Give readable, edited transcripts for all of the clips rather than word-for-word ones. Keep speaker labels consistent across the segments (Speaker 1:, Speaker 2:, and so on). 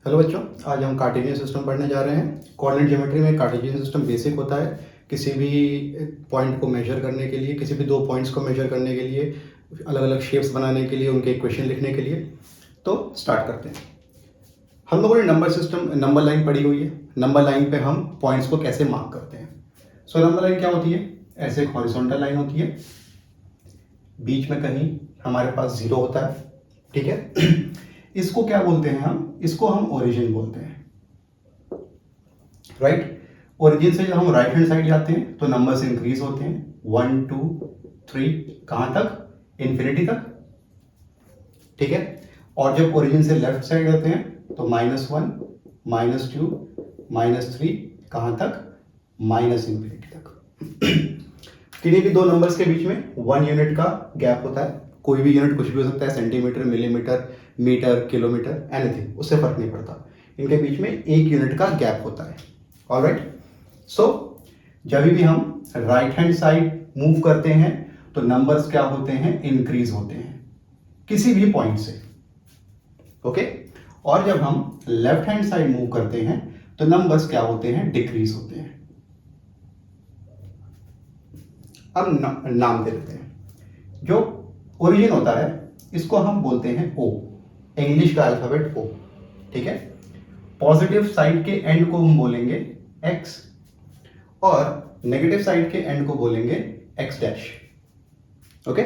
Speaker 1: Hello बच्चों, आज हम कार्टेशियन सिस्टम पढ़ने जा रहे हैं। कोऑर्डिनेट ज्योमेट्री में कार्टेशियन सिस्टम बेसिक होता है। किसी भी पॉइंट को मेजर करने के लिए, किसी भी दो पॉइंट्स को मेजर करने के लिए, अलग अलग शेप्स बनाने के लिए, उनके इक्वेशन लिखने के लिए। तो स्टार्ट करते हैं। हम लोगों ने नंबर सिस्टम, नंबर लाइन पढ़ी हुई है। नंबर लाइन पे हम पॉइंट्स को कैसे मार्क करते हैं। सो नंबर लाइन क्या होती है? ऐसे एक हॉरिजॉन्टल लाइन होती है, बीच में कहीं हमारे पास जीरो होता है, ठीक है। इसको क्या बोलते हैं हम? इसको हम ओरिजिन बोलते हैं, राइट। ओरिजिन से जब हम राइट हैंड साइड जाते हैं तो नंबर्स इंक्रीज होते हैं, 1 2 3, कहां तक? इन्फिनिटी तक, ठीक है। और जब ओरिजिन से लेफ्ट साइड जाते हैं तो -1 -2 -3, कहां तक? -इन्फिनिटी तक। किन्हीं भी दो नंबर्स के बीच में 1 यूनिट का गैप होता है। कोई भी यूनिट कुछ भी हो सकता है, centimetre, millimetre, metre, kilometre, anything, उससे फर्क नहीं पड़ता। इनके बीच में 1 यूनिट का गैप होता है। ऑलराइट। सो जब भी हम राइट हैंड साइड मूव करते हैं तो नंबर्स क्या होते हैं? इंक्रीज होते हैं किसी भी पॉइंट से, ओके। और जब हम लेफ्ट हैंड साइड मूव करते हैं तो नंबर्स क्या होते हैं? डिक्रीज होते हैं। अब नाम दे देते हैं। जो ओरिजिन होता है इसको हम बोलते हैं ओ, इंग्लिश का अल्फाबेट ओ, ठीक है। पॉजिटिव साइड के एंड को हम बोलेंगे एक्स और नेगेटिव साइड के एंड को बोलेंगे एक्स डैश, ओके।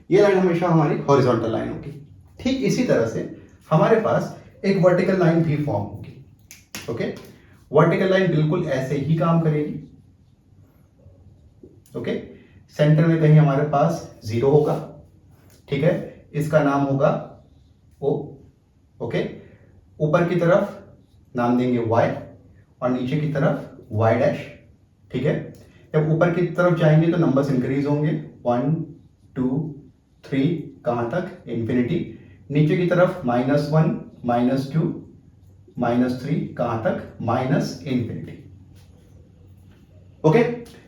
Speaker 1: ये लाइन हमेशा हमारी हॉरिजॉन्टल लाइन होगी। ठीक इसी तरह से हमारे पास एक वर्टिकल लाइन भी फॉर्म होगी, ओके। वर्टिकल लाइन बिल्कुल ऐसे ही काम करेगी, ओके। सेंटर में कहीं हमारे पास जीरो होगा, ठीक है। इसका नाम होगा ओ, ओके। ऊपर की तरफ नाम देंगे y और नीचे की तरफ y डैश, ठीक है। जब ऊपर की तरफ जाएंगे तो नंबर्स इंक्रीज होंगे, 1 2 3, कहां तक? इन्फिनिटी। नीचे की तरफ -1 -2 -3, कहां तक? Infinity, okay.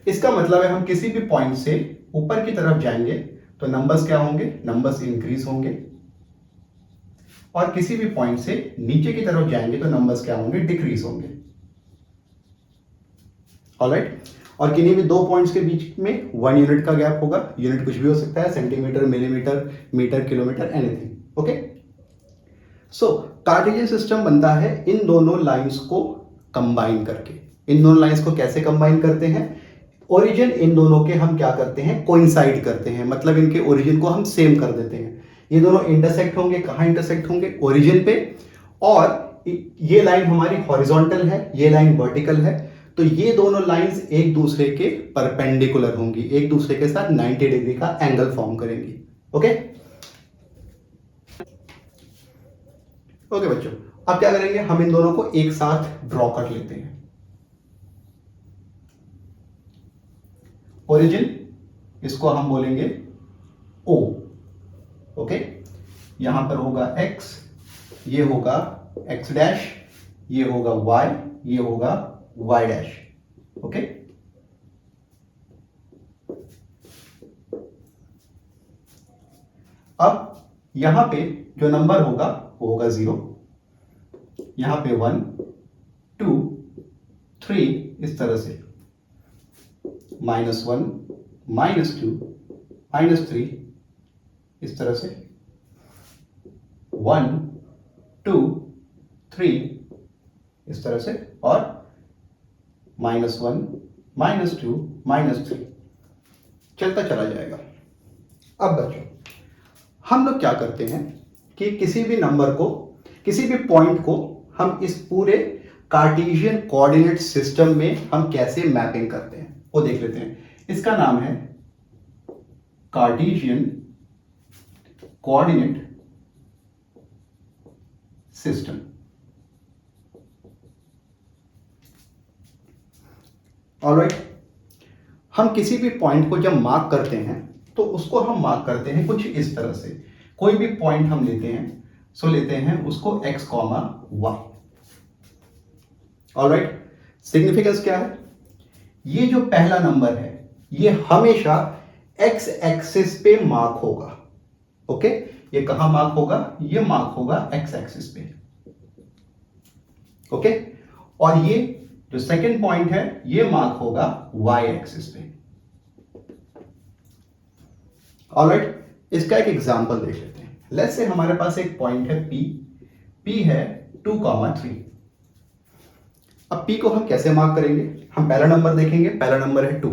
Speaker 1: इसका मतलब है हम किसी भी पॉइंट से ऊपर की तरफ जाएंगे तो नंबर्स क्या होंगे? नंबर्स इंक्रीज होंगे। और किसी भी पॉइंट से नीचे की तरफ जाएंगे तो नंबर्स क्या होंगे? डिक्रीज होंगे। ऑलराइट। और किन्हीं भी दो पॉइंट्स के बीच में 1 यूनिट का गैप होगा। यूनिट कुछ भी हो सकता है, centimetre, millimetre, metre, kilometre, anything, okay. So Cartesian system बनता है इन दोनों लाइंस को कंबाइन करके। इन दोनों लाइंस को कैसे कंबाइन करते हैं? ओरिजिन इन दोनों के हम क्या करते हैं? कोइंसाइड करते हैं, मतलब इनके ओरिजिन को हम सेम कर देते हैं। ये दोनों इंटरसेक्ट होंगे, कहां इंटरसेक्ट होंगे? ओरिजिन पे। और ये लाइन हमारी हॉरिजॉन्टल है, ये लाइन वर्टिकल है, तो ये दोनों लाइंस एक दूसरे के परपेंडिकुलर होंगी, एक दूसरे के साथ 90 डिग्री का एंगल फॉर्म करेंगी, ओके। ओके बच्चों, अब क्या करेंगे? हम इन दोनों को एक साथ ड्रॉ कर लेते हैं। ओरिजिन, इसको हम बोलेंगे O, ओके। यहां पर होगा x, ये होगा x डैश, ये होगा y, ये होगा y डैश, ओके। अब यहां पे जो नंबर होगा वो होगा 0, यहां पे 1 2 3, इस तरह से -1 -2 -3, इस तरह से 1 2 3, इस तरह से, और -1 -2 -3 चलता चला जाएगा। अब बच्चों, हम लोग क्या करते हैं कि किसी भी नंबर को, किसी भी पॉइंट को हम इस पूरे कार्टेशियन कोऑर्डिनेट सिस्टम में हम कैसे मैपिंग करते हैं वो देख लेते हैं। इसका नाम है कार्टेशियन कोऑर्डिनेट सिस्टम। ऑलराइट। हम किसी भी पॉइंट को जब मार्क करते हैं तो उसको हम मार्क करते हैं कुछ इस तरह से। कोई भी पॉइंट हम लेते हैं, सो लेते हैं उसको x, y। ऑलराइट। सिग्निफिकेंस क्या है? ये जो पहला नंबर है ये हमेशा x एक्सिस पे मार्क होगा, ओके। ये कहां मार्क होगा? ये मार्क होगा x एक्सिस पे। ओके, और ये जो सेकंड पॉइंट है ये मार्क होगा वाई एक्सिस पे। ऑलराइट, इसका एक एग्जांपल देख लेते हैं। लेट्स से हमारे पास एक पॉइंट है P है 2,3। अब P को हम कैसे मार्क करेंगे? हम पहला नंबर देखेंगे, पहला नंबर है 2,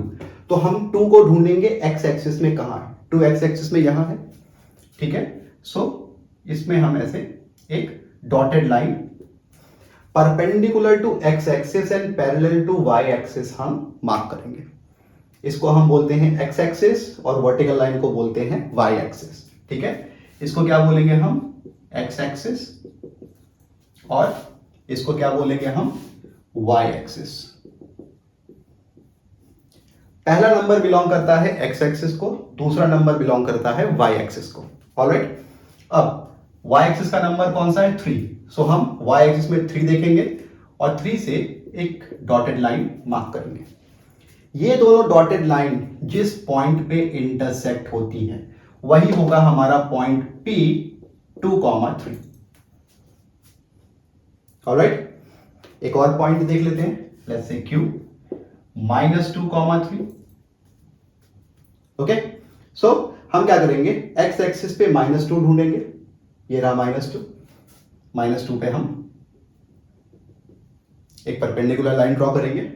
Speaker 1: तो हम 2 को ढूंढेंगे एक्स एक्सिस में कहां है। 2 एक्स एक्सिस में यहां है, ठीक है। सो इसमें हम ऐसे एक dotted line perpendicular to X axis and parallel to Y axis हम मार्क करेंगे। इसको हम बोलते हैं एक्स एक्सिस और वर्टिकल लाइन को बोलते हैं वाई एक्सिस, ठीक है। इसको क्या बोलेंगे हम? एक्स एक्सिस, और इसको क्या बोलेंगे हम? Y axis. पहला नंबर बिलोंग करता है एक्स एक्सिस को, दूसरा नंबर बिलोंग करता है वाई एक्सिस को। ऑलराइट, अब वाई एक्सिस का नंबर कौन सा है? 3। सो हम वाई एक्सिस में 3 देखेंगे और 3 से एक डॉटेड लाइन मार्क करेंगे। ये दोनों डॉटेड लाइन जिस पॉइंट पे इंटरसेक्ट होती है वही होगा हमारा पॉइंट P 2,3। ऑलराइट, एक और पॉइंट देख लेते हैं। Let's say Q -2,3। ओके, सो हम क्या करेंगे? एक्स एक्सिस पे -2 ढूंढेंगे, ये रहा -2 पे हम एक परपेंडिकुलर लाइन ड्रॉ करेंगे।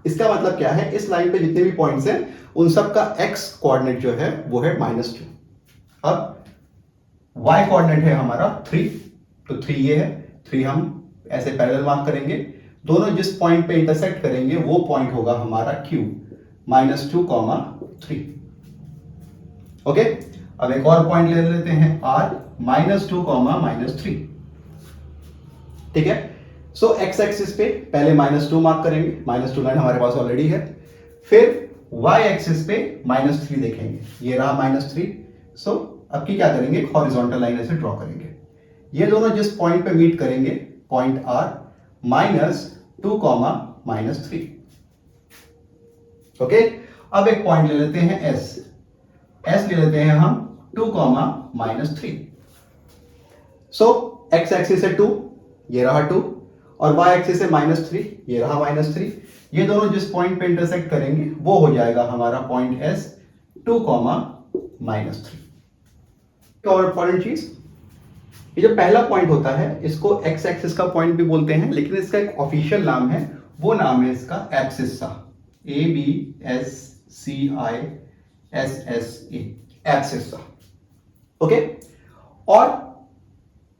Speaker 1: इसका मतलब क्या है? इस लाइन पे जितने भी पॉइंट्स हैं उन सब का x कोऑर्डिनेट जो है वो है -2। अब y कोऑर्डिनेट है हमारा 3, तो 3 ये है, 3 हम ऐसे पैरेलल मार्क करेंगे। दोनों जिस पॉइंट पे इंटरसेक्ट करेंगे वो पॉइंट होगा हमारा Q -2,3। ओके, अब एक और पॉइंट ले लेते हैं R -2,3। ठीक है, सो एक्स एक्सिस पे पहले -2 मार्क करेंगे, -2 लाइन हमारे पास ऑलरेडी है। फिर y एक्सिस पे -3 देखेंगे, ये रहा -3। सो अब की क्या करेंगे? एक हॉरिजॉन्टल लाइन ऐसे ड्रॉ करेंगे। ये दोनों जिस पॉइंट पे मीट करेंगे, पॉइंट R -2, -3। ओके, अब एक पॉइंट ले लेते हैं S ले लेते हैं हम 2, -3। सो एक्स एक्सिस है 2, ये रहा 2, और y एक्सिस है -3, ये रहा -3। ये दोनों जिस पॉइंट पे इंटरसेक्ट करेंगे वो हो जाएगा हमारा पॉइंट S 2, -3। और इंपॉर्टेंट चीज, ये जो पहला पॉइंट होता है इसको एक्स एक्सिस का पॉइंट भी बोलते हैं, लेकिन इसका एक ऑफिशियल नाम है, वो नाम है इसका एब्सिस्सा। ABSCISSA, abscissa. ओके, और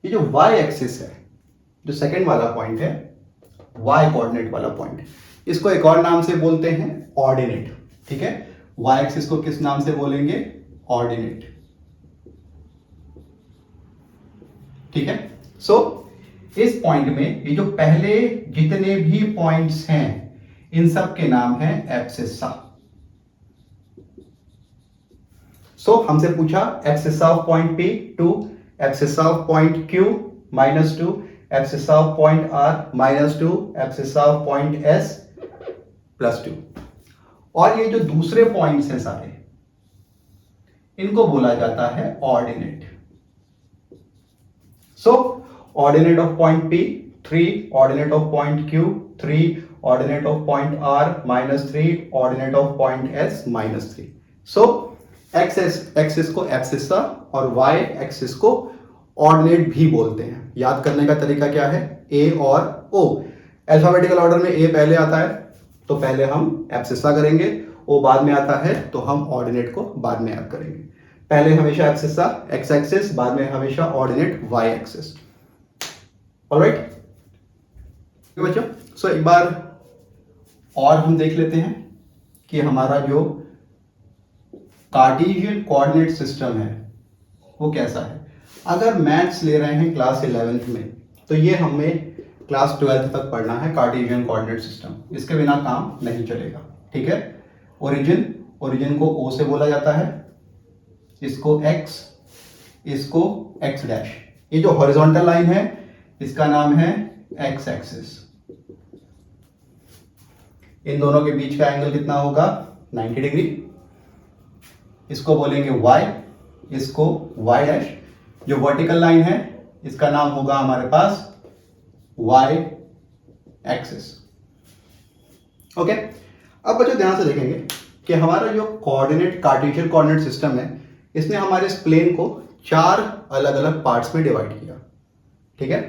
Speaker 1: ये जो y एक्सिस है, जो सेकंड वाला पॉइंट है, y कोऑर्डिनेट वाला पॉइंट, इसको एक और नाम से बोलते हैं ऑर्डिनेट। ठीक है, y एक्सिस को किस नाम से बोलेंगे? ऑर्डिनेट। ठीक है, सो इस पॉइंट में ये जो पहले जितने भी पॉइंट्स हैं इन सब के नाम है एब्सिस्सा। सो हमसे पूछा abscissa of point P 2, abscissa of point Q -2, abscissa of point R -2, abscissa of point S +2। और ये जो दूसरे पॉइंट्स हैं सारे, इनको बोला जाता है ordinate. So ordinate of point P 3, ordinate of point Q 3, ordinate of point R -3, ordinate of point S -3। So x axis को एब्सिस्सा और y एक्सिस को ऑर्डिनेट भी बोलते हैं। याद करने का तरीका क्या है? A और O, अल्फाबेटिकल ऑर्डर में A पहले आता है तो पहले हम एब्सिस्सा करेंगे, O बाद में आता है तो हम ऑर्डिनेट को बाद में याद करेंगे। पहले हमेशा एब्सिस्सा एक्स एक्सिस, बाद में हमेशा ऑर्डिनेट y एक्सिस। ऑलराइट बच्चों, सो एक बार और हम देख लेते हैं कि हमारा जो कार्टेशियन कोऑर्डिनेट सिस्टम है वो कैसा है। अगर मैथ्स ले रहे हैं क्लास 11th में तो ये हमें क्लास 12th तक पढ़ना है कार्टेशियन कोऑर्डिनेट सिस्टम, इसके बिना काम नहीं चलेगा। ठीक है, ओरिजिन को O से बोला जाता है, इसको x, इसको x डैश। ये जो हॉरिजॉन्टल लाइन है इसका नाम है x एक्सिस। इन दोनों के बीच का एंगल कितना होगा? 90 डिग्री। इसको बोलेंगे y, इसको y डैश। जो वर्टिकल लाइन है इसका नाम होगा हमारे पास y एक्सिस। ओके, अब बच्चों ध्यान से देखेंगे कि हमारा जो कोऑर्डिनेट कार्टेशियन कोऑर्डिनेट सिस्टम है, इसने हमारे इस प्लेन को 4 अलग अलग पार्ट्स में डिवाइड किया। ठीक है,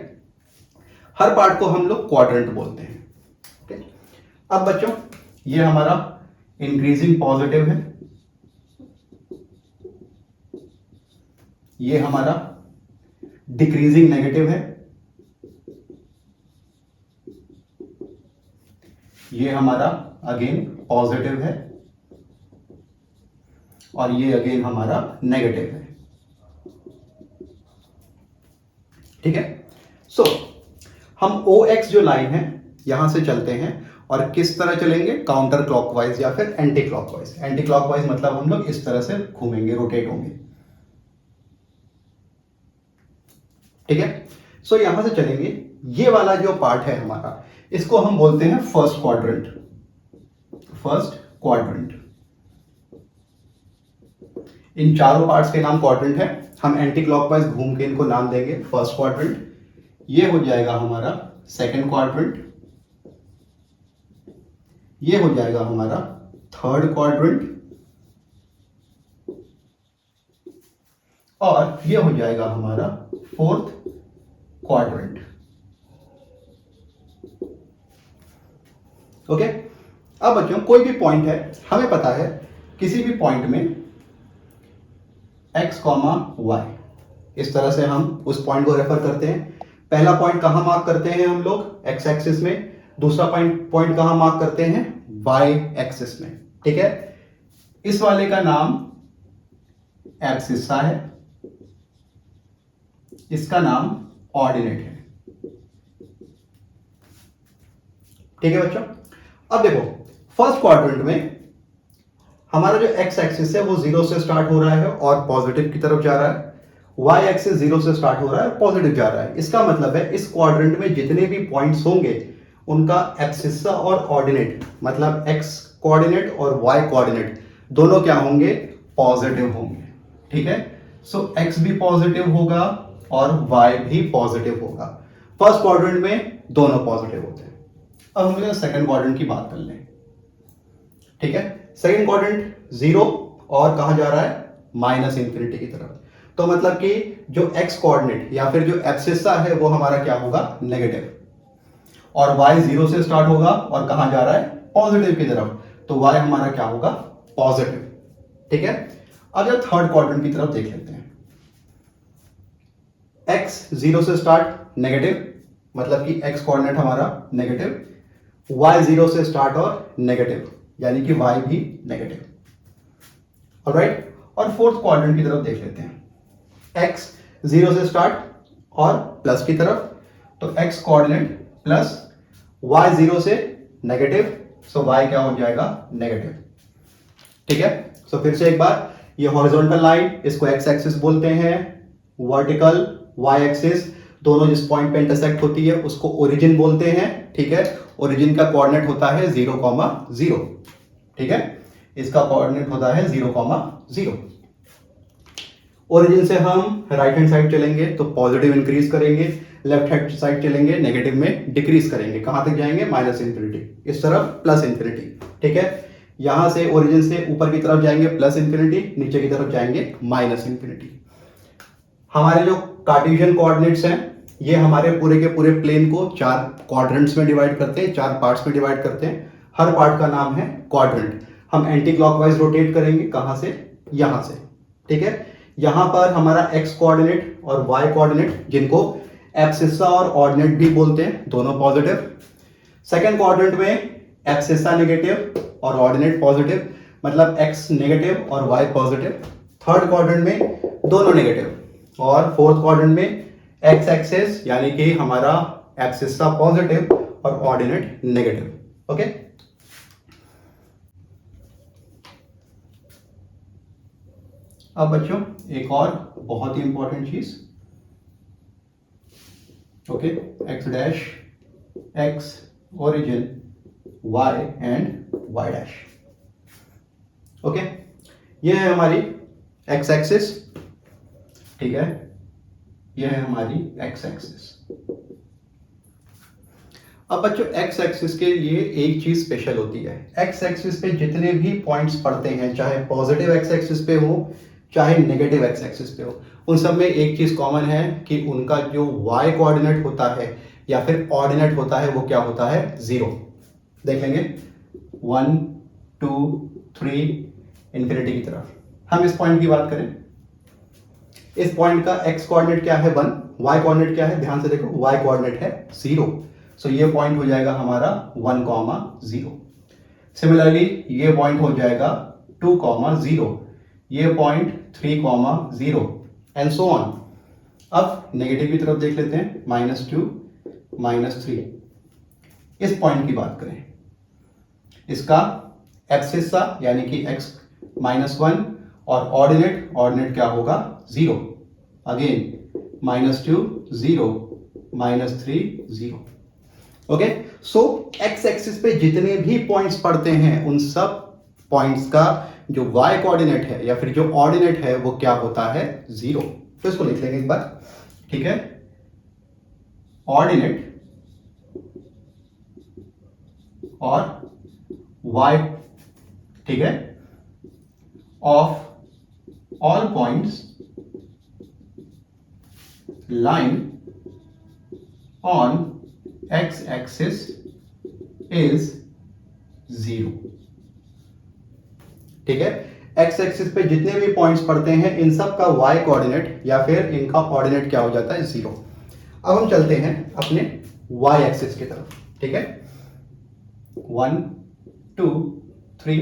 Speaker 1: हर पार्ट को हम लोग क्वाड्रेंट बोलते हैं। ओके, अब बच्चों ये हमारा इंक्रीजिंग पॉजिटिव है, ये हमारा डिक्रीजिंग नेगेटिव है, ये हमारा अगेन पॉजिटिव है, और ये अगेन हमारा नेगेटिव है। ठीक है, सो हम OX जो लाइन है यहां से चलते हैं, और किस तरह चलेंगे, काउंटर क्लॉकवाइज या फिर एंटी क्लॉकवाइज। एंटी क्लॉकवाइज मतलब हम लोग इस तरह से घूमेंगे, रोटेट होंगे। ठीक है, सो यहां से चलेंगे, ये वाला जो पार्ट है हमारा, इसको हम बोलते हैं फर्स्ट क्वाड्रेंट। फर्स्ट क्वाड्रेंट, इन चारों पार्ट्स के नाम क्वाड्रेंट है, हम एंटी क्लॉकवाइज घूम के इनको नाम देंगे फर्स्ट क्वाड्रेंट। ये हो जाएगा हमारा सेकंड क्वाड्रेंट, ये हो जाएगा हमारा थर्ड क्वाड्रेंट, और ये हो जाएगा हमारा फोर्थ क्वाड्रेंट। ओके, अब बच्चों कोई भी पॉइंट है, हमें पता है किसी भी पॉइंट में x, y, इस तरह से हम उस पॉइंट को रेफर करते हैं। पहला पॉइंट कहां मार्क करते हैं हम लोग, x एक्सिस में। दूसरा पॉइंट कहां मार्क करते हैं, y एक्सिस में। ठीक है, इस वाले का नाम एब्सिस्सा है, इसका नाम ऑर्डिनेट है। ठीक है बच्चों, अब देखो फर्स्ट क्वाड्रेंट में हमारा जो x एक्सिस है वो 0 से स्टार्ट हो रहा है और पॉजिटिव की तरफ जा रहा है, y एक्सिस 0 से स्टार्ट हो रहा है और पॉजिटिव जा रहा है। इसका मतलब है इस क्वाड्रेंट में जितने भी पॉइंट्स होंगे उनका एब्सिस्सा और ऑर्डिनेट, मतलब x कोऑर्डिनेट और y कोऑर्डिनेट दोनों क्या होंगे, पॉजिटिव होंगे। ठीक है, सो x भी पॉजिटिव होगा और y भी पॉजिटिव होगा। फर्स्ट क्वाड्रेंट में दोनों पॉजिटिव होते हैं। अब हम लोग सेकंड क्वाड्रेंट की बात कर लें। ठीक है, सेकंड क्वाड्रेंट 0 और कहां जा रहा है, माइनस इंफिनिटी की तरफ। तो मतलब कि जो x कोऑर्डिनेट या फिर जो एब्सिस्सा है वो हमारा क्या होगा, नेगेटिव, और y 0 से स्टार्ट होगा और कहां जा रहा है, पॉजिटिव की तरफ, तो y हमारा क्या होगा, पॉजिटिव। ठीक है, अब जब थर्ड क्वाड्रेंट की तरफ देख लेते हैं, x 0 से स्टार्ट नेगेटिव, मतलब कि x कोऑर्डिनेट हमारा नेगेटिव, y 0 से स्टार्ट और नेगेटिव, यानी कि y भी नेगेटिव। ऑलराइट, और फोर्थ क्वाड्रेंट की तरफ देख लेते हैं, x 0 से स्टार्ट और प्लस की तरफ, तो x कोऑर्डिनेट प्लस, y 0 से नेगेटिव, सो y क्या हो जाएगा, नेगेटिव। ठीक है, सो फिर से एक बार, ये हॉरिजॉन्टल लाइन इसको x एक्सिस बोलते हैं, वर्टिकल y एक्सिस दोनों जिस पॉइंट पे इंटरसेक्ट होती है उसको ओरिजिन बोलते हैं। ठीक है, ओरिजिन का कोऑर्डिनेट होता है 0,0। ठीक है, इसका कोऑर्डिनेट होता है 0,0। ओरिजिन से हम राइट हैंड साइड चलेंगे तो पॉजिटिव इंक्रीज करेंगे, लेफ्ट हैंड साइड चलेंगे नेगेटिव में डिक्रीज करेंगे। कहां तक जाएंगे, माइनस इंफिनिटी, इस तरफ प्लस इंफिनिटी। ठीक है, यहां से ओरिजिन से ऊपर की तरफ जाएंगे प्लस इंफिनिटी, नीचे की तरफ जाएंगे माइनस इंफिनिटी। हमारे जो कार्टेशियन कोऑर्डिनेट्स हैं ये हमारे पूरे के पूरे प्लेन को 4 क्वाड्रेंट्स में डिवाइड करते हैं, 4 पार्ट्स में डिवाइड करते हैं। हर पार्ट का नाम है क्वाड्रेंट। हम एंटी क्लॉकवाइज रोटेट करेंगे, कहां से, यहां से। ठीक है, यहां पर हमारा x कोऑर्डिनेट और y कोऑर्डिनेट, जिनको एब्सिस्सा और ऑर्डिनेट भी बोलते हैं, दोनों पॉजिटिव। सेकंड क्वाड्रेंट में एब्सिस्सा नेगेटिव और ऑर्डिनेट पॉजिटिव, मतलब x नेगेटिव और y पॉजिटिव। थर्ड क्वाड्रेंट में दोनों नेगेटिव, और फोर्थ क्वाड्रेंट में x एक्सिस यानी कि हमारा एब्सिस्सा पॉजिटिव और ऑर्डिनेट नेगेटिव। ओके, अब बच्चों एक और बहुत ही इंपॉर्टेंट चीज, okay, x dash, x origin, y and y dash. Okay, ये है हमारी x एक्सिस। ठीक है, यह है हमारी x एक्सिस। अब बच्चों एक्स एक्सिस के लिए एक चीज स्पेशल होती है, एक्स एक्सिस पे जितने भी पॉइंट्स पड़ते हैं, चाहे पॉजिटिव एक्स एक्सिस पे हो चाहे नेगेटिव एक्स एक्सिस पे हो, उन सब में एक चीज कॉमन है कि उनका जो वाई कोऑर्डिनेट होता है या फिर ऑर्डिनेट होता है वो क्या होता है, 0। देख लेंगे 1 2 3 इंफिनिटी की तरफ। हम इस पॉइंट की बात करें, इस पॉइंट का एक्स कोऑर्डिनेट क्या है 1, वाई कोऑर्डिनेट क्या है, ध्यान से देखो, वाई कोऑर्डिनेट है 0। सो ये पॉइंट हो जाएगा हमारा 1,0। सिमिलरली ये पॉइंट हो जाएगा 2,0, ये पॉइंट 3,0 एंड सो ऑन। अब नेगेटिव की तरफ देख लेते हैं, -2 -3। इस पॉइंट की बात करें, इसका एब्सिस्सा यानी कि x -1 और ऑर्डिनेट क्या होगा, 0। अगेन -2 0 -3 0। ओके, सो एक्स एक्सिस पे जितने भी पॉइंट्स पड़ते हैं उन सब पॉइंट्स का जो वाई कोऑर्डिनेट है या फिर जो ऑर्डिनेट है वो क्या होता है, 0। तो इसको लिख लेंगे एक बार, ठीक है। ऑर्डिनेट और वाई, ठीक है, of all points line on x axis is 0। ठीक है, एक्स एक्सिस पे जितने भी पॉइंट्स पड़ते हैं इन सब का वाई कोऑर्डिनेट या फिर इनका ऑर्डिनेट क्या हो जाता है, 0। अब हम चलते हैं अपने वाई एक्सिस की तरफ, ठीक है। 1 2 3,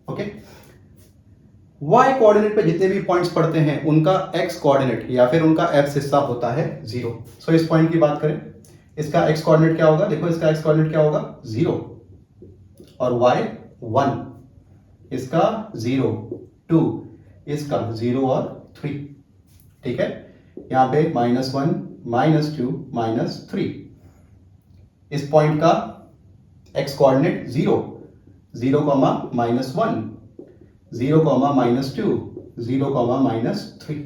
Speaker 1: ओके। वाई कोऑर्डिनेट पे जितने भी पॉइंट्स पड़ते हैं उनका एक्स कोऑर्डिनेट या फिर उनका एब्सिस्सा होता है 0। सो इस पॉइंट की बात करें, इसका एक्स कोऑर्डिनेट क्या होगा, देखो इसका एक्स कोऑर्डिनेट क्या होगा, 0 और वाई 1, इसका 0 2, इसका 0 और 3, ठीक है। यहां पे -1 -2 -3। इस पॉइंट का एक्स कोऑर्डिनेट 0 0, -1 0, -2 0, -3।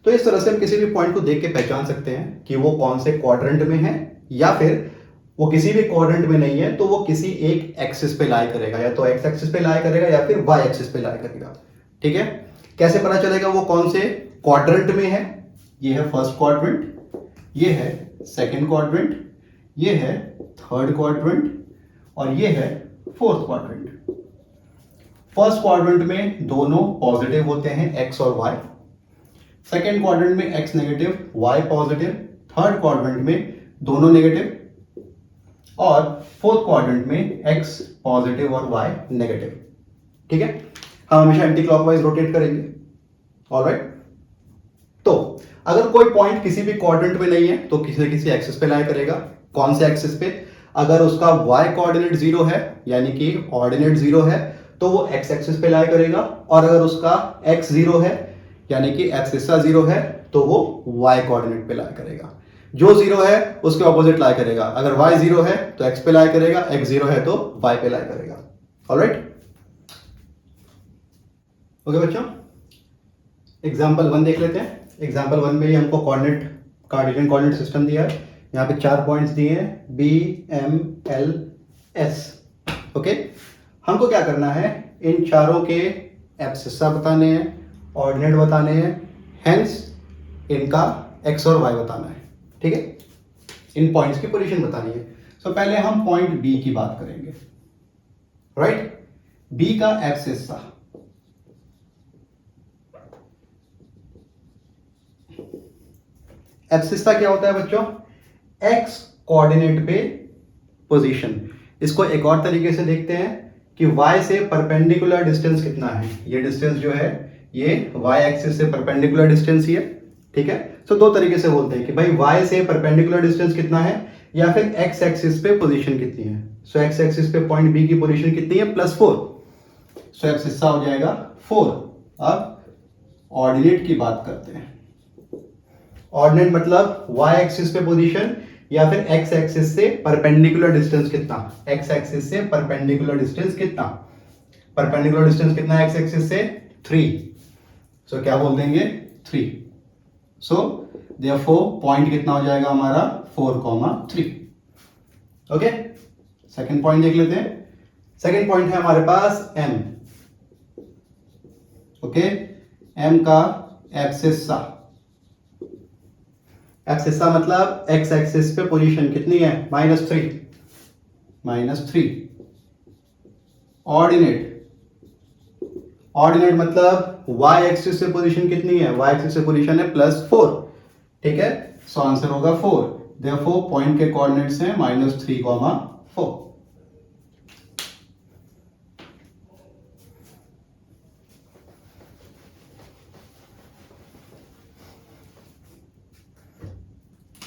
Speaker 1: तो इस तरह से हम किसी भी पॉइंट को देख के पहचान सकते हैं कि वो कौन से क्वाड्रेंट में है या फिर वो किसी भी क्वाड्रेंट में नहीं है तो वो किसी एक एक्सिस पे लाई करेगा, या तो एक्स एक्सिस पे लाई करेगा या फिर वाई एक्सिस पे लाई करेगा, ठीक है। कैसे पता चलेगा वो कौन से क्वाड्रेंट में है, ये है फर्स्ट क्वाड्रेंट, ये है सेकंड क्वाड्रेंट, ये है थर्ड क्वाड्रेंट और ये है फोर्थ क्वाड्रेंट। फर्स्ट क्वाड्रेंट में दोनों पॉजिटिव होते हैं, एक्स और वाई। सेकेंड क्वाड्रेंट में X negative Y positive, third quadrant में दोनों नेगेटिव और फोर्थ क्वाड्रेंट में एक्स पॉजिटिव और वाई नेगेटिव, ठीक है। हम हमेशा एंटी क्लॉकवाइज रोटेट करेंगे, ऑलराइट। तो अगर कोई पॉइंट किसी भी क्वाड्रेंट में नहीं है तो किसी न किसी एक्सिस पे लाई करेगा। कौन से एक्सिस पे, अगर उसका वाई कोऑर्डिनेट 0 है यानी कि ऑर्डिनेट 0 है तो वो एक्स एक्सिस पे लाई करेगा, और अगर उसका एक्स 0 है यानी कि एब्सिस्सा 0 है तो वो y कोऑर्डिनेट पे लाई करेगा। जो 0 है उसके ऑपोजिट लाई करेगा, अगर y 0 है तो x पे लाई करेगा, x 0 है तो y पे लाई करेगा, ऑलराइट। ओके बच्चों, एग्जांपल 1 देख लेते हैं। एग्जांपल 1 में ही हमको कोऑर्डिनेट कार्टेशियन कोऑर्डिनेट सिस्टम दिया है। यहाँ पे 4 पॉइंट्स दिए हैं B M L S, okay. हमको क्या करना है, इन चारों के एब्सिस्सा बताने हैं, ऑर्डिनेट बताने हैं, हेंस इनका एक्स और वाई बताना है, ठीक है। इन पॉइंट्स की पोजीशन बतानी है। सो पहले हम पॉइंट बी की बात करेंगे, राइट। बी का एब्सिस्सा, एब्सिस्सा क्या होता है बच्चों, एक्स कोऑर्डिनेट पे पोजीशन। इसको एक और तरीके से देखते हैं कि y से परपेंडिकुलर डिस्टेंस कितना है। ये डिस्टेंस जो है ये y एक्सिस से परपेंडिकुलर डिस्टेंस ही है, ठीक है। सो दो तरीके से बोलते हैं कि भाई y से परपेंडिकुलर डिस्टेंस कितना है या फिर x एक्सिस पे पोजीशन कितनी है। सो x एक्सिस पे पॉइंट B की पोजीशन कितनी है, +4। सो एब्सिस्सा हो जाएगा 4। अब ऑर्डिनेट की बात करते हैं। ऑर्डिनेट मतलब y एक्सिस पे पोजीशन या फिर x एक्सिस से परपेंडिकुलर डिस्टेंस कितना, x एक्सिस से परपेंडिकुलर डिस्टेंस कितना, परपेंडिकुलर डिस्टेंस कितना है x एक्सिस से, 3। सो क्या बोल देंगे, 3। सो देयरफॉर पॉइंट कितना हो जाएगा हमारा, 4,3, ओके, सेकंड पॉइंट देख लेते हैं। सेकंड पॉइंट है हमारे पास एम। ओके, एम का एब्सिस्सा। एब्सिस्सा मतलब एक्स एक्सिस पे पोजीशन कितनी है, -3। -3। ऑर्डिनेट, ऑर्डिनेट मतलब वाई एक्सिस से पोजीशन कितनी है, वाई एक्सिस से पोजीशन है +4। ठीक है, सो आंसर होगा 4। देयरफॉर पॉइंट के कोऑर्डिनेट्स हैं -3, 4।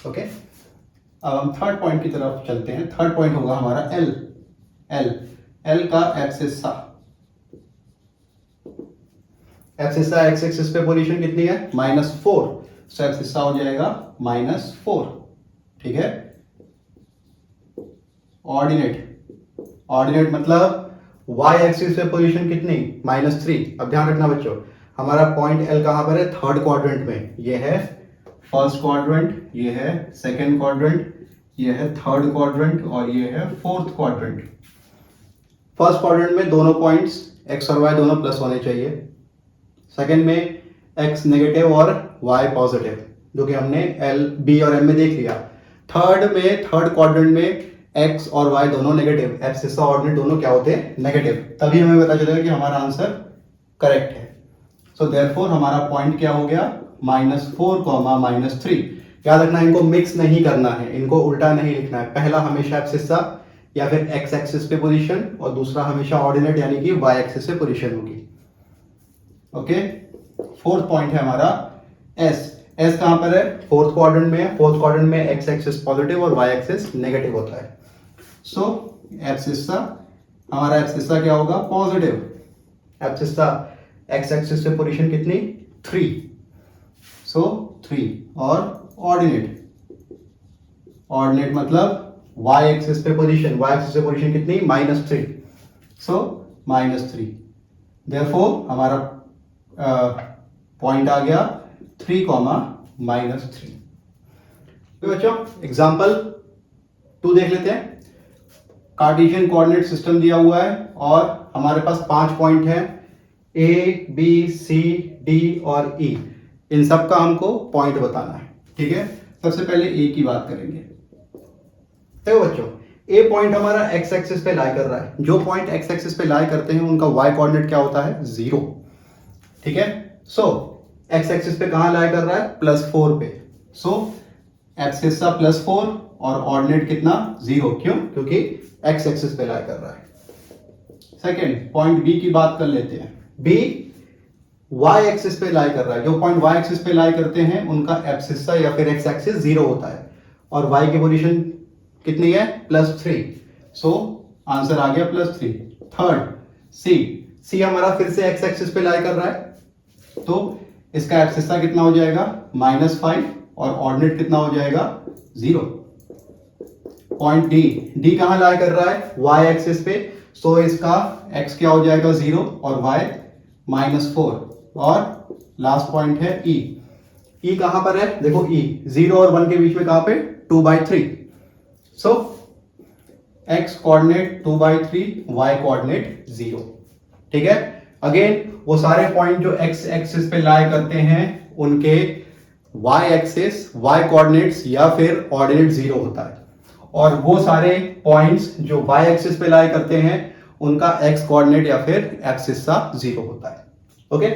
Speaker 1: ओके, अब हम थर्ड पॉइंट की तरफ चलते हैं। थर्ड पॉइंट होगा हमारा एल। एल, एल का एब्सिस्सा। एब्सिस्सा एक्स एक्सिस पे पोजीशन कितनी है, -4। सो एब्सिस्सा हो जाएगा -4। ठीक है, ऑर्डिनेट, ऑर्डिनेट मतलब वाई एक्सिस पे पोजीशन कितनी, -3। अब ध्यान रखना बच्चों, हमारा पॉइंट एल कहां पर है, थर्ड क्वाड्रेंट में। ये है फर्स्ट क्वाड्रेंट, ये है सेकंड क्वाड्रेंट, ये है थर्ड क्वाड्रेंट और ये है फोर्थ क्वाड्रेंट। फर्स्ट क्वाड्रेंट में दोनों पॉइंट्स एक्स और वाई दोनों प्लस होने चाहिए। सेकंड में एक्स नेगेटिव और वाई पॉजिटिव, जो कि हमने एल बी और एम में देख लिया। थर्ड में, थर्ड क्वाड्रेंट में एक्स और वाई दोनों नेगेटिव, एब्सिस्सा ऑर्डिनेट दोनों क्या होते हैं, नेगेटिव। तभी हमें पता चलेगा कि हमारा आंसर करेक्ट है। सो देयरफॉर हमारा पॉइंट क्या हो गया, -4, -3। याद रखना, इनको मिक्स नहीं करना है, इनको उल्टा नहीं लिखना है। पहला हमेशा एब्सिस्सा या फिर एक्स एक्सिस पे पोजीशन और दूसरा हमेशा ऑर्डिनेट यानी कि वाई एक्सिस पे पोजीशन होगी। ओके, फोर्थ पॉइंट है हमारा एस। एस कहां पर है, फोर्थ क्वाड्रेंट में है। फोर्थ क्वाड्रेंट में एक्स एक्सिस पॉजिटिव और वाई एक्सिस नेगेटिव होता है। सो एब्सिस्सा, हमारा एब्सिस्सा क्या होगा, पॉजिटिव। एब्सिस्सा एक्स एक्सिस पे पोजीशन कितनी, 3। सो 3। और ऑर्डिनेट, ऑर्डिनेट मतलब वाई एक्सिस पे पोजीशन, वाई एक्सिस पे पोजीशन कितनी, -3। सो -3। देयरफॉर हमारा पॉइंट आ गया 3, -3। तो बच्चों एग्जांपल 2 देख लेते हैं। कार्टेशियन कोऑर्डिनेट सिस्टम दिया हुआ है और हमारे पास 5 पॉइंट हैं, ए बी सी डी और ई। इन सब का हमको पॉइंट बताना है। ठीक है, सबसे पहले ए की बात करेंगे। देखो बच्चों, ए पॉइंट हमारा एक्स एक्सिस पे लाई कर रहा है। जो पॉइंट एक्स एक्सिस पे लाई करते हैं उनका वाई कोऑर्डिनेट क्या होता है, 0। ठीक है, सो एक्स एक्सिस पे कहां लाई कर रहा है, +4 पे। सो एब्सिस्सा +4 और ऑर्डिनेट कितना, 0। क्यों, क्योंकि एक्स एक्सिस पे लाई कर रहा है। सेकेंड पॉइंट बी की बात कर लेते हैं। बी वाई एक्सिस पे लाई कर रहा है। जो पॉइंट वाई एक्सिस पे लाई करते हैं उनका एब्सिस्सा या फिर एक्स एक्सिस 0 होता है और वाई की पोजीशन कितनी है, +3। सो आंसर आ गया +3। थर्ड सी, सी हमारा फिर से एक्स एक्सिस पे लाई कर रहा है, तो इसका एब्सिस्सा कितना हो जाएगा, -5 और ऑर्डिनेट कितना हो जाएगा, 0। पॉइंट डी, डी कहां लाई कर रहा है, वाई एक्सिस पे। सो इसका एक्स क्या हो जाएगा, 0 और वाई -4। और लास्ट पॉइंट है ई। ई कहां पर है, देखो ई 0 और 1 के बीच में कहां पे, 2/3। सो एक्स कोऑर्डिनेट 2/3, वाई कोऑर्डिनेट 0। ठीक है, अगेन वो सारे पॉइंट जो एक्स एक्सिस पे लाई करते हैं उनके वाई एक्सिस, वाई कोऑर्डिनेट्स या फिर ऑर्डिनेट 0 होता है, और वो सारे पॉइंट्स जो वाई एक्सिस पे लाई करते हैं उनका एक्स कोऑर्डिनेट या फिर एब्सिस्सा 0 होता है। ओके,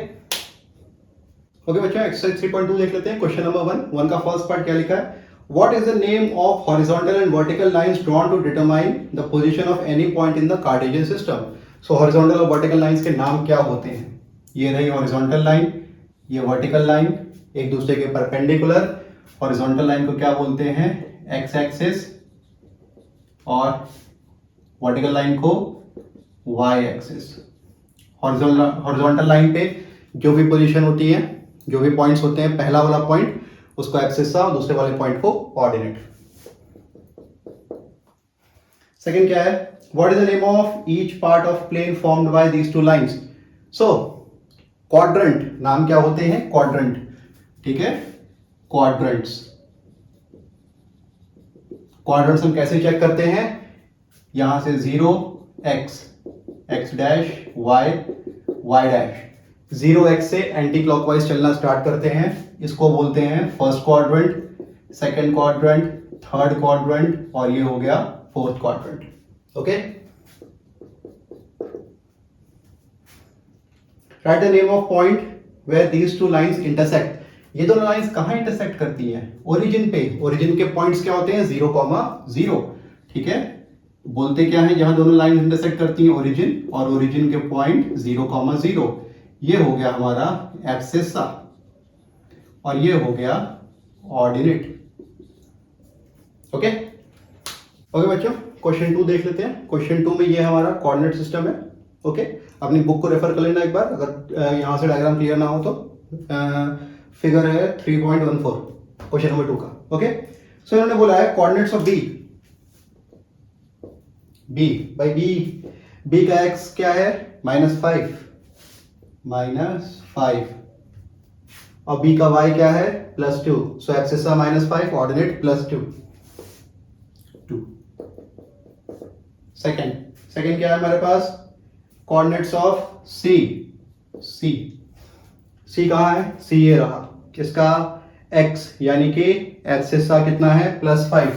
Speaker 1: ओके बच्चों, एक्सरसाइज 3.2 देख लेते हैं। क्वेश्चन नंबर 1 का फर्स्ट पार्ट क्या लिखा है, what is the name of horizontal and vertical lines drawn to determine the position of any point in the Cartesian system. So horizontal और वर्टिकल लाइंस के नाम क्या होते हैं, ये रही हॉरिजॉन्टल लाइन, ये वर्टिकल लाइन, एक दूसरे के परपेंडिकुलर। हॉरिजॉन्टल लाइन को क्या बोलते हैं, एक्स एक्सिस, और वर्टिकल लाइन को वाई एक्सिस। हॉरिजॉन्टल लाइन पे जो भी पोजीशन होती है, जो भी पॉइंट्स होते हैं, पहला वाला पॉइंट उसको एब्सिस्सा और दूसरे वाले पॉइंट को ऑर्डिनेट। सेकंड क्या है, what is the name of each part of plane formed by these two lines. So quadrant, नाम क्या होते हैं, क्वाड्रेंट। ठीक है, क्वाड्रेंट्स। क्वाड्रेंट्स हम कैसे चेक करते हैं, यहां से 0 x x dash y y dash, 0x से एंटी क्लॉकवाइज चलना स्टार्ट करते हैं, इसको बोलते हैं first quadrant, second quadrant, third quadrant और ये हो गया fourth quadrant. Okay, write the name of point where these two lines intersect. ये दोनों लाइंस कहां इंटरसेक्ट करती हैं, ओरिजिन पे. ओरिजिन के पॉइंट्स क्या होते हैं, 0,0. ठीक है, बोलते क्या है, जहां दोनों लाइन इंटरसेक्ट करती हैं ओरिजिन, और ओरिजिन के पॉइंट 0,0. ये हो गया हमारा एब्सिस्सा और ये हो गया ऑर्डिनेट. ओके ओके बच्चों, क्वेश्चन 2 देख लेते हैं. क्वेश्चन 2 में ये हमारा कोऑर्डिनेट सिस्टम है. ओके, अपनी बुक को रेफर कर लेना एक बार, अगर यहां से डायग्राम क्लियर ना हो तो. फिगर है 3.14 क्वेश्चन नंबर 2 का. ओके, सो इन्होंने बोला है कोऑर्डिनेट्स ऑफ बी का एक्स क्या है, -5 और बी का y क्या है, +2. सो एब्सिस्सा -5, ऑर्डिनेट +2. सेकंड क्या है हमारे पास, कोऑर्डिनेट्स ऑफ सी कहां है, सी ये रहा, किसका, x, यानी कि एब्सिस्सा कितना है, +5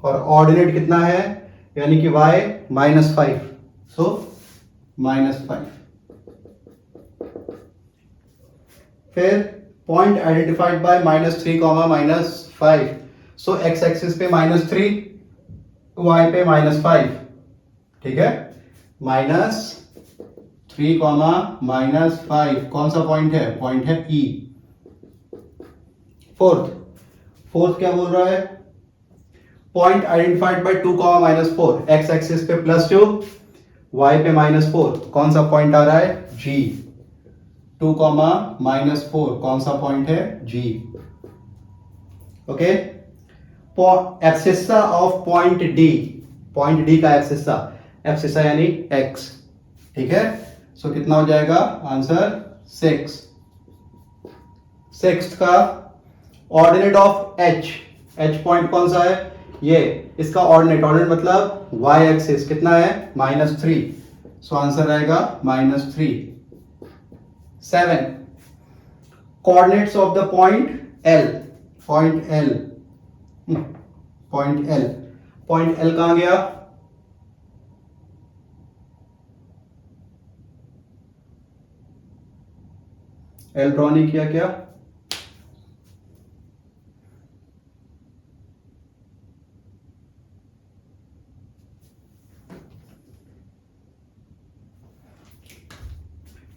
Speaker 1: और ऑर्डिनेट कितना है, यानी कि y -5. सो -5. फिर point identified by -3, -5. So x axis पे -3, y पे -5. ठीक है, -3, -5 कौन सा पॉइंट है, पॉइंट है E. फोर्थ क्या बोल रहा है, point identified by 2, -4. x axis पे +2, y पे -4 कौन सा पॉइंट आ रहा है, G. 2, -4 कौन सा पॉइंट है, G. Okay, abscissa of point D का एब्सिस्सा यानी x. ठीक है, सो कितना हो जाएगा आंसर 6. सिक्स्थ का ऑर्डिनेट ऑफ H पॉइंट कौन सा है, ये इसका ऑर्डिनेट मतलब y एक्सिस कितना है, -3. सो आंसर आएगा -3. 7 coordinates of the point L कहां गया, L ड्रॉ नहीं किया क्या,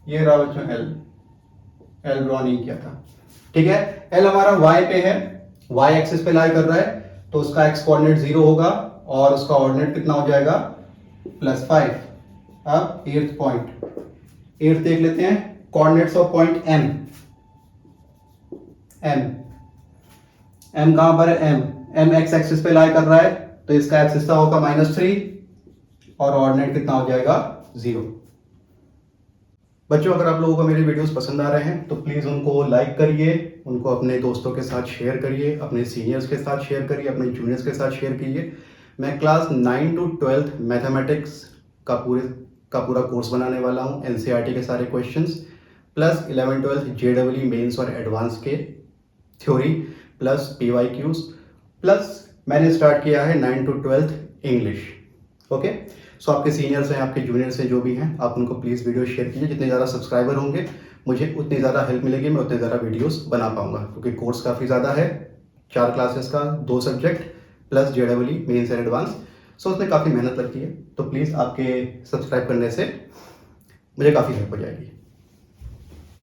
Speaker 1: ये रहा बच्चों L ड्रॉ नहीं किया था. ठीक है, L हमारा y पे है, y एक्सिस पे लाई कर रहा है, तो उसका x कोऑर्डिनेट 0 होगा और उसका ऑर्डिनेट कितना हो जाएगा, +5. अब 8th पॉइंट, 8th देख लेते हैं, कोऑर्डिनेट्स ऑफ पॉइंट M कहां पर है, M x एक्सिस पे लाई कर रहा है, तो इसका एब्सिस्सा होगा -3 और ऑर्डिनेट कितना हो जाएगा, 0. बच्चों, अगर आप लोगों को मेरे वीडियोस पसंद आ रहे हैं तो प्लीज़ उनको लाइक करिए, उनको अपने दोस्तों के साथ शेयर करिए, अपने सीनियर्स के साथ शेयर करिए, अपने जूनियर्स के साथ शेयर कीजिए. मैं क्लास 9 to 12 मैथमेटिक्स का पूरा कोर्स बनाने वाला हूं, एनसीईआरटी के सारे क्वेश्चंस प्लस 11-12 जेईई मेंस और एडवांस के थ्योरी प्लस PYQs प्लस मैंने स्टार्ट किया है 9 to 12 इंग्लिश. ओके, सो आपके सीनियर्स हैं, आपके जूनियर्स हैं, जो भी हैं, आप उनको प्लीज़ वीडियो शेयर कीजिए. जितने ज़्यादा सब्सक्राइबर होंगे मुझे उतनी ज़्यादा हेल्प मिलेगी, मैं उतने ज़्यादा वीडियोस बना पाऊंगा, क्योंकि कोर्स काफ़ी ज़्यादा है, 4 क्लासेस का, 2 subject plus JEE Mains and Advance. So उसमें काफ़ी मेहनत लगती है, तो प्लीज़ आपके सब्सक्राइब करने से मुझे काफ़ी हेल्प हो जाएगी.